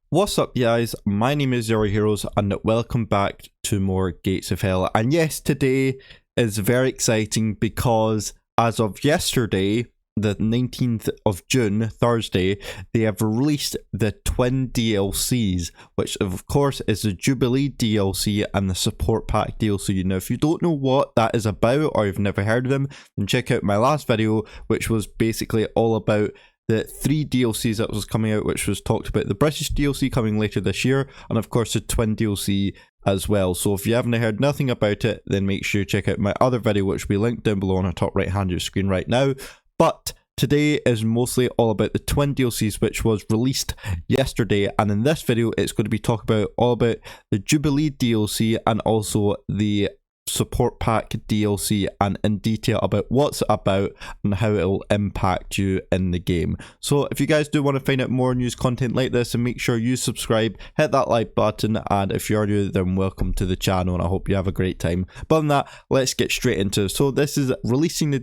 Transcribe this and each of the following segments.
What's up guys, my name is Zero Heroes and welcome back to more Gates of Hell. And yes, today is very exciting because as of yesterday, the 19th of June, Thursday, they have released the twin DLCs, which of course is the Jubilee DLC and the Support Pack DLC. Now if you don't know what that is about or you've never heard of them, then check out my last video, which was basically all about the 3 DLCs that was coming out, which was talked about the British DLC coming later this year, and of course the Twin DLC as well. So if you haven't heard nothing about it, then make sure you check out my other video, which will be linked down below on the top right hand of your screen right now. But today is mostly all about the Twin DLCs, which was released yesterday, and in this video it's going to be talking about all about the Jubilee DLC and also the Support Pack DLC, and in detail about what's it about and how it will impact you in the game. So if you guys do want to find out more news content like this, and make sure you subscribe, hit that like button, and if you are new, then welcome to the channel and I hope you have a great time. But other than that, let's get straight into it. So this is releasing the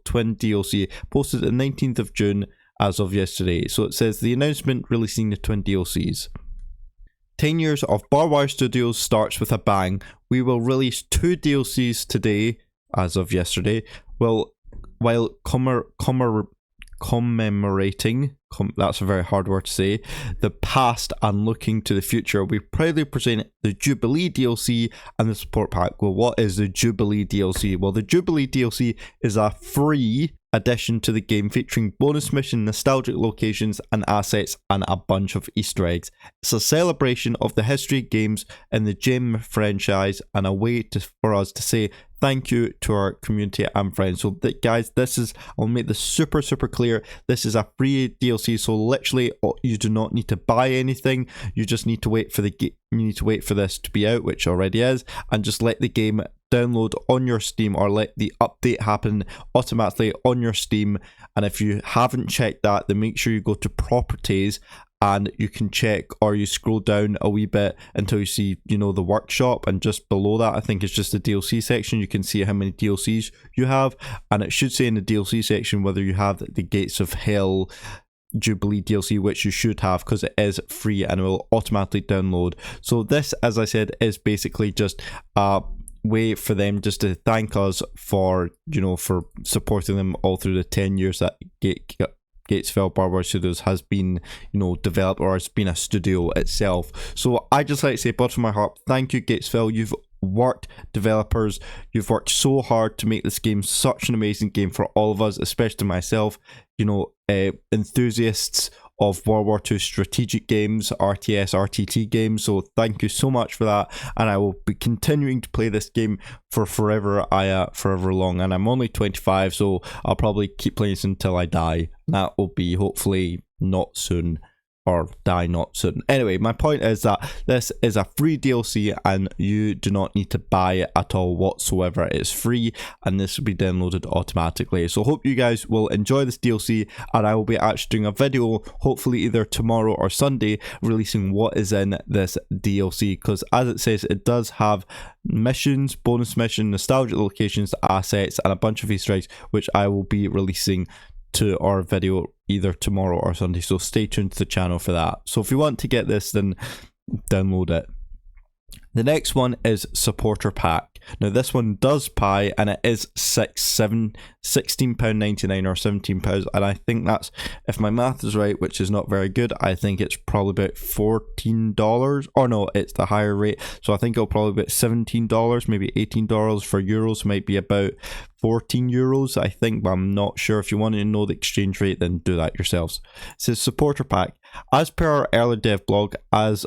Twin DLC, posted the 19th of June as of yesterday. So it says the announcement releasing the Twin DLCs. 10 years of Barbed Wire Studios starts with a bang. We will release 2 DLCs today, as of yesterday, while commemorating, that's a very hard word to say, the past and looking to the future. We proudly present the Jubilee DLC and the Support Pack. Well, what is the Jubilee DLC? Well, the Jubilee DLC is a free addition to the game featuring bonus mission, nostalgic locations and assets, and a bunch of Easter eggs. It's a celebration of the history games in the Gem franchise and a way for us to say thank you to our community and friends. So guys, this is, I'll make this super clear, this is a free DLC, so literally you do not need to buy anything. You just need to wait for the game. You need to wait for this to be out, which already is, and just let the game download on your Steam, or let the update happen automatically on your Steam. And if you haven't checked that, then make sure you go to properties and you can check, or you scroll down a wee bit until you see, you know, the workshop, and just below that I think it's just the DLC section. You can see how many DLCs you have, and it should say in the DLC section whether you have the Gates of Hell Jubilee DLC, which you should have because it is free and it will automatically download. So this, as I said, is basically just a way for them just to thank us for, you know, for supporting them all through the 10 years that Gates of Hell Barbed Wire Studios has been, you know, developed, or has been a studio itself. So I just like to say, bottom of my heart, thank you Gates of Hell. You've worked, developers, you've worked so hard to make this game such an amazing game for all of us, especially myself, you know, enthusiasts of World War II strategic games, RTS, RTT games. So thank you so much for that, and I will be continuing to play this game for forever long. And I'm only 25, so I'll probably keep playing this until I die. That will be hopefully not soon, or die not soon. Anyway, my point is that this is a free DLC and you do not need to buy it at all whatsoever. It's free and this will be downloaded automatically. So hope you guys will enjoy this DLC, and I will be actually doing a video hopefully either tomorrow or Sunday releasing what is in this DLC, because as it says, it does have missions, bonus mission, nostalgic locations, assets, and a bunch of Easter eggs, which I will be releasing to our video either tomorrow or Sunday, so stay tuned to the channel for that. So if you want to get this, then download it. The next one is Supporter Pack. Now this one does pay, and it is £16.99 or £17, and I think that's, if my math is right, which is not very good, I think it's probably about $14, or no, it's the higher rate, so I think it'll probably be about $17, maybe $18 for euros, might be about 14 euros I think, but I'm not sure. If you want to know the exchange rate, then do that yourselves. It says Supporter Pack. As per our early dev blog, as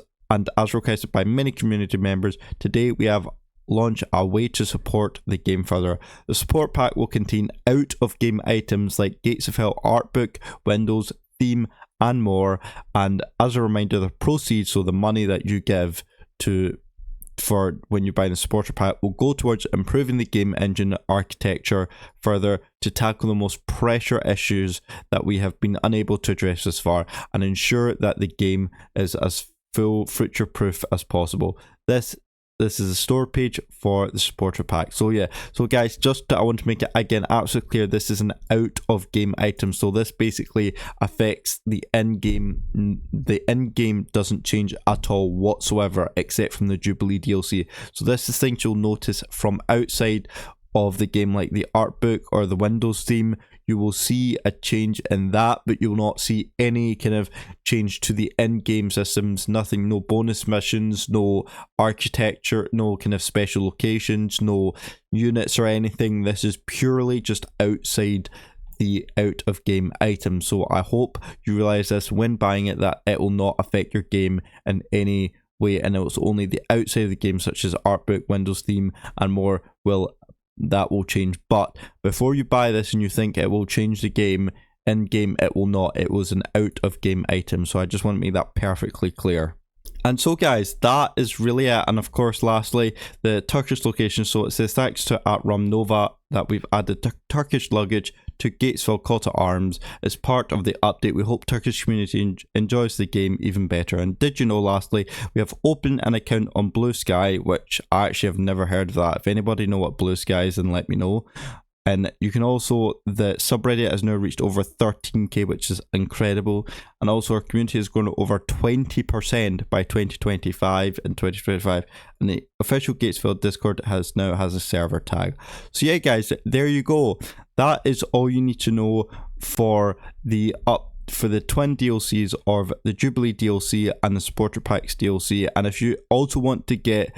requested by many community members, today we have launched a way to support the game further. The support pack will contain out of game items like Gates of Hell art book, windows, theme, and more. And as a reminder, the proceeds, so the money that you give for when you buy the supporter pack, will go towards improving the game engine architecture further to tackle the most pressure issues that we have been unable to address thus far, and ensure that the game is as full future proof as possible. This this is a store page for the supporter pack. So yeah, so guys, I want to make it again absolutely clear, this is an out of game item, so this basically affects the end game. The end game doesn't change at all whatsoever, except from the Jubilee DLC. So this is things you'll notice from outside of the game, like the art book or the Windows theme. You will see a change in that, but you will not see any kind of change to the in-game systems. Nothing, no bonus missions, no architecture, no kind of special locations, no units or anything. This is purely just outside the out of game item. So I hope you realize this when buying it, that it will not affect your game in any way, and it's only the outside of the game, such as art book, Windows theme and more, that will change. But before you buy this and you think it will change the game, in game it will not. It was an out of game item, so I just want to make that perfectly clear. And so guys, that is really it. And of course, lastly, the Turkish location. So it says thanks to @RumNova that we've added Turkish luggage to Gatesville Call to Arms as part of the update. We hope Turkish community enjoys the game even better. And did you know, lastly, we have opened an account on Blue Sky, which I actually have never heard of that. If anybody know what Blue Sky is, then let me know. And you can also, the subreddit has now reached over 13k, which is incredible. And also our community has grown over 20% by 2025 and 2025. And the official Gatesville Discord now has a server tag. So yeah guys, there you go. That is all you need to know for the twin DLCs of the Jubilee DLC and the Supporter Packs DLC. And if you also want to get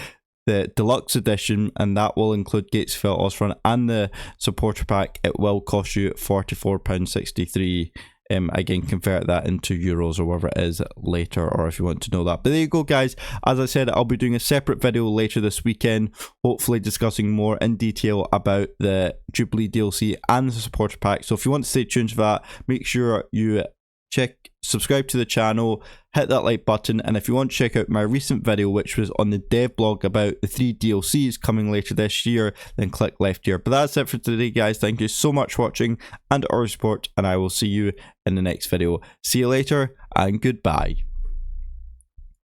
the deluxe edition, and that will include Gatesville, Ostfront and the supporter pack, it will cost you £44.63. Again, convert that into euros or whatever it is later, or if you want to know that. But there you go guys, as I said, I'll be doing a separate video later this weekend, hopefully discussing more in detail about the Jubilee DLC and the supporter pack. So if you want to stay tuned for that, make sure you subscribe to the channel, hit that like button, and if you want to check out my recent video, which was on the dev blog about the 3 DLCs coming later this year, then click left here. But that's it for today guys. Thank you so much for watching and our support, and I will see you in the next video. See you later and goodbye.